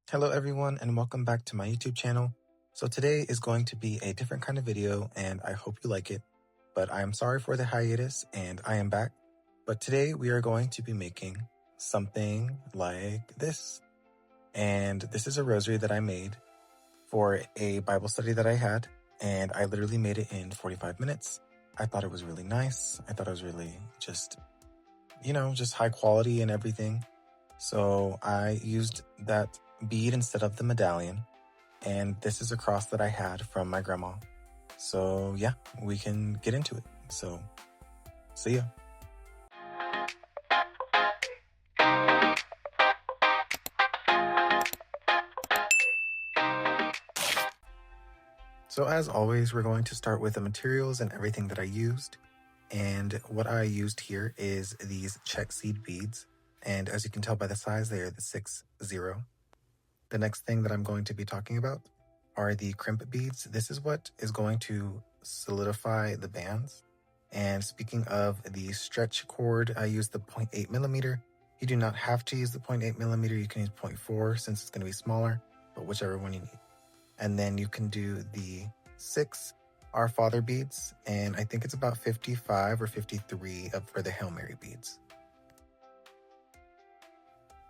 Hello everyone and welcome back to my YouTube channel. So today is going to be a different kind of video and I hope you like it, but I am sorry for the hiatus and I am back. But today we are going to be making something like this. And this is a rosary that I made for a Bible study that I had, and I literally made it in 45 minutes. I thought it was really nice. I thought it was really just high quality and everything. So I used that bead instead of the medallion, and this is a cross that I had from my grandma. So yeah, we can get into it. So see ya. So as always, we're going to start with the materials and everything that I used. And what I used here is these Czech seed beads. And as you can tell by the size, they are the 6-0. The next thing that I'm going to be talking about are the crimp beads. This is what is going to solidify the bands. And speaking of the stretch cord, I used the 0.8 millimeter. You do not have to use the 0.8 millimeter. You can use 0.4 since it's going to be smaller, but whichever one you need. And then you can do the 6 Our Father beads, and I think it's about 55 or 53 for the Hail Mary beads.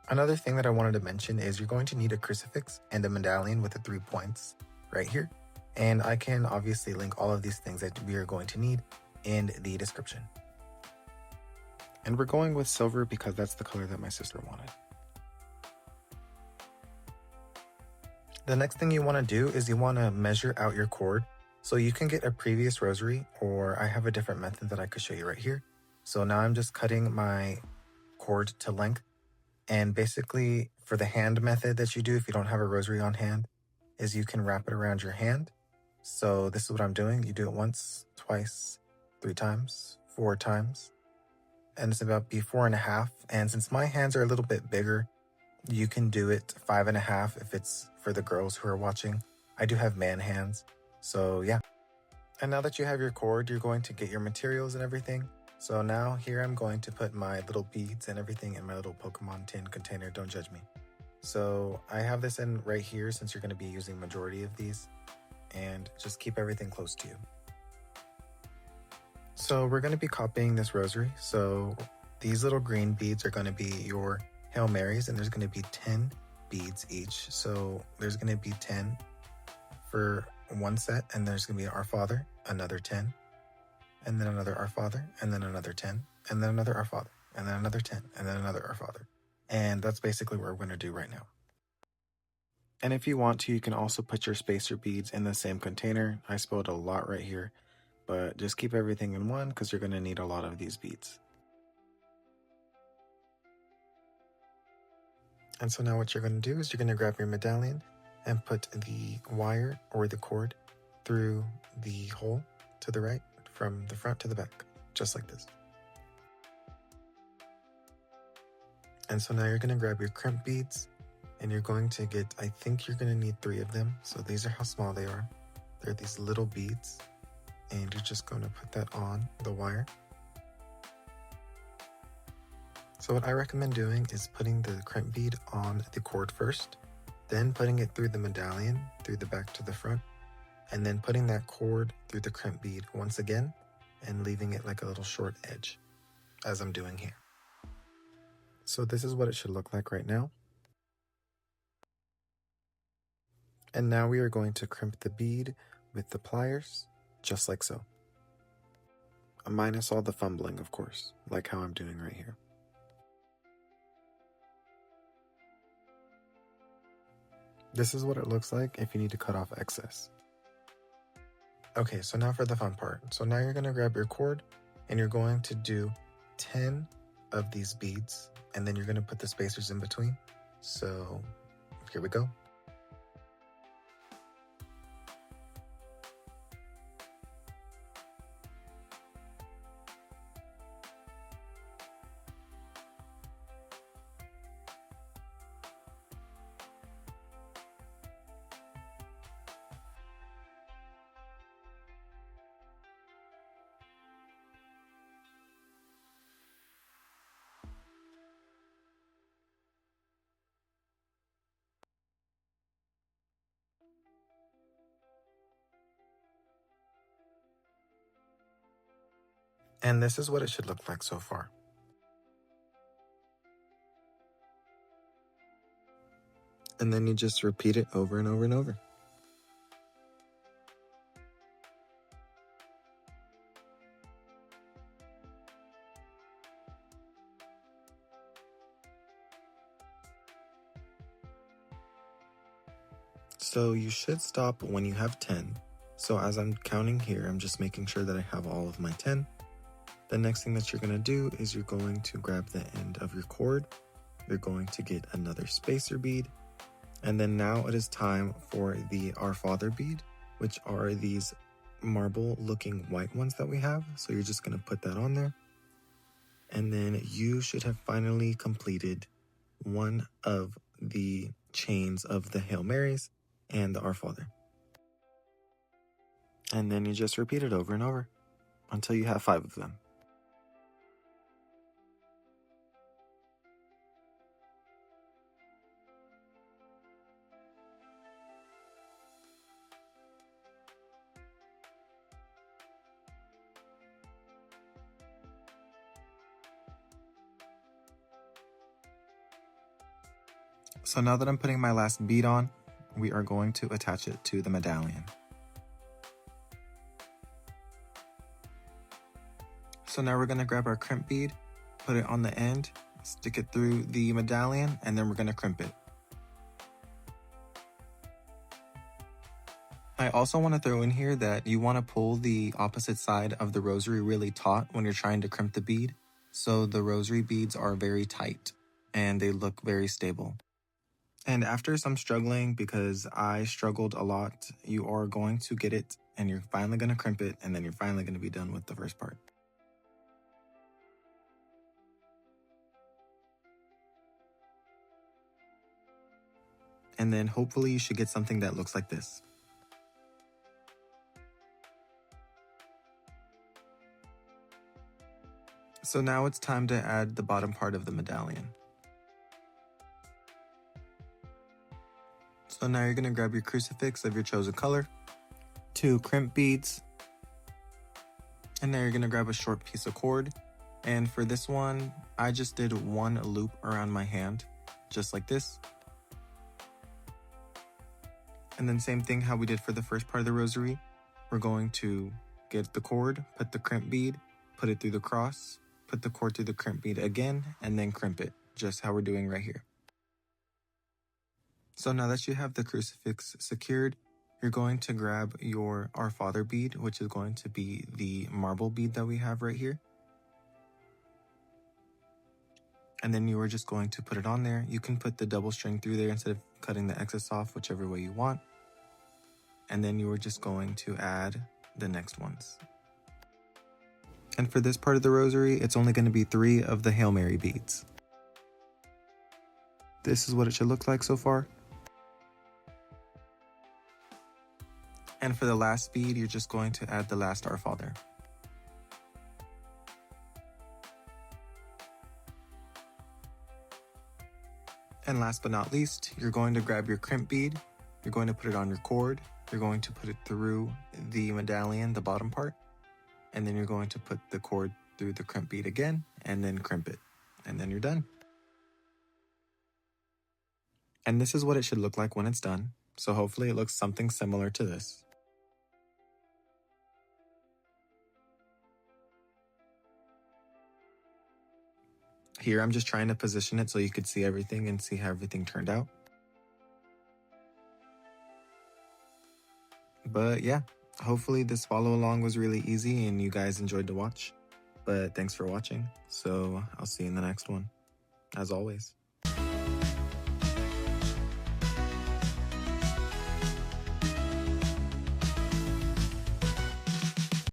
Another thing that I wanted to mention is you're going to need a crucifix and a medallion with the 3 points right here. And I can obviously link all of these things that we are going to need in the description. And we're going with silver because that's the color that my sister wanted. The next thing you want to do is you want to measure out your cord. So you can get a previous rosary, or I have a different method that I could show you right here. So now I'm just cutting my cord to length. And basically for the hand method that you do if you don't have a rosary on hand is you can wrap it around your hand. So this is what I'm doing. You do it once, twice, 3 times, 4 times. And it's about 4.5. And since my hands are a little bit bigger, you can do it 5.5 if it's for the girls who are watching. I do have man hands, so yeah. And now that you have your cord, you're going to get your materials and everything. So now here I'm going to put my little beads and everything in my little Pokemon tin container. Don't judge me. So I have this in right here since you're going to be using majority of these, and just keep everything close to you. So we're going to be copying this rosary. So these little green beads are going to be your Hail Marys, and there's going to be 10 beads each. So there's going to be 10 for one set, and there's going to be Our Father, another 10, and then another Our Father, and then another 10, and then another Our Father, and then another 10, and then another Our Father. And that's basically what we're going to do right now. And if you want to, you can also put your spacer beads in the same container. I spilled a lot right here, but just keep everything in one because you're going to need a lot of these beads. And so now what you're going to do is you're going to grab your medallion and put the wire or the cord through the hole to the right from the front to the back, just like this. And so now you're going to grab your crimp beads and you're going to get, I think you're going to need 3 of them. So these are how small they are. They're these little beads, and you're just going to put that on the wire. So what I recommend doing is putting the crimp bead on the cord first, then putting it through the medallion, through the back to the front, and then putting that cord through the crimp bead once again, and leaving it like a little short edge, as I'm doing here. So this is what it should look like right now. And now we are going to crimp the bead with the pliers, just like so. Minus all the fumbling, of course, like how I'm doing right here. This is what it looks like if you need to cut off excess. Okay, so now for the fun part. So now you're going to grab your cord and you're going to do 10 of these beads, and then you're going to put the spacers in between. So here we go. And this is what it should look like so far. And then you just repeat it over and over and over. So you should stop when you have 10. So as I'm counting here, I'm just making sure that I have all of my 10. The next thing that you're going to do is you're going to grab the end of your cord. You're going to get another spacer bead. And then now it is time for the Our Father bead, which are these marble looking white ones that we have. So you're just going to put that on there. And then you should have finally completed one of the chains of the Hail Marys and the Our Father. And then you just repeat it over and over until you have 5 of them. So now that I'm putting my last bead on, we are going to attach it to the medallion. So now we're going to grab our crimp bead, put it on the end, stick it through the medallion, and then we're going to crimp it. I also want to throw in here that you want to pull the opposite side of the rosary really taut when you're trying to crimp the bead, so the rosary beads are very tight and they look very stable. And after some struggling, because I struggled a lot, you are going to get it and you're finally going to crimp it, and then you're finally going to be done with the first part. And then hopefully you should get something that looks like this. So now it's time to add the bottom part of the medallion. So now you're going to grab your crucifix of your chosen color, 2 crimp beads, and now you're going to grab a short piece of cord. And for this one, I just did 1 loop around my hand, just like this. And then same thing how we did for the first part of the rosary. We're going to get the cord, put the crimp bead, put it through the cross, put the cord through the crimp bead again, and then crimp it, just how we're doing right here. So now that you have the crucifix secured, you're going to grab your Our Father bead, which is going to be the marble bead that we have right here. And then you are just going to put it on there. You can put the double string through there instead of cutting the excess off, whichever way you want. And then you are just going to add the next ones. And for this part of the rosary, it's only going to be 3 of the Hail Mary beads. This is what it should look like so far. And for the last bead, you're just going to add the last Our Father. And last but not least, you're going to grab your crimp bead, you're going to put it on your cord, you're going to put it through the medallion, the bottom part, and then you're going to put the cord through the crimp bead again, and then crimp it, and then you're done. And this is what it should look like when it's done, so hopefully it looks something similar to this. Here, I'm just trying to position it so you could see everything and see how everything turned out. But yeah, hopefully this follow along was really easy and you guys enjoyed to watch. But thanks for watching. So I'll see you in the next one, as always.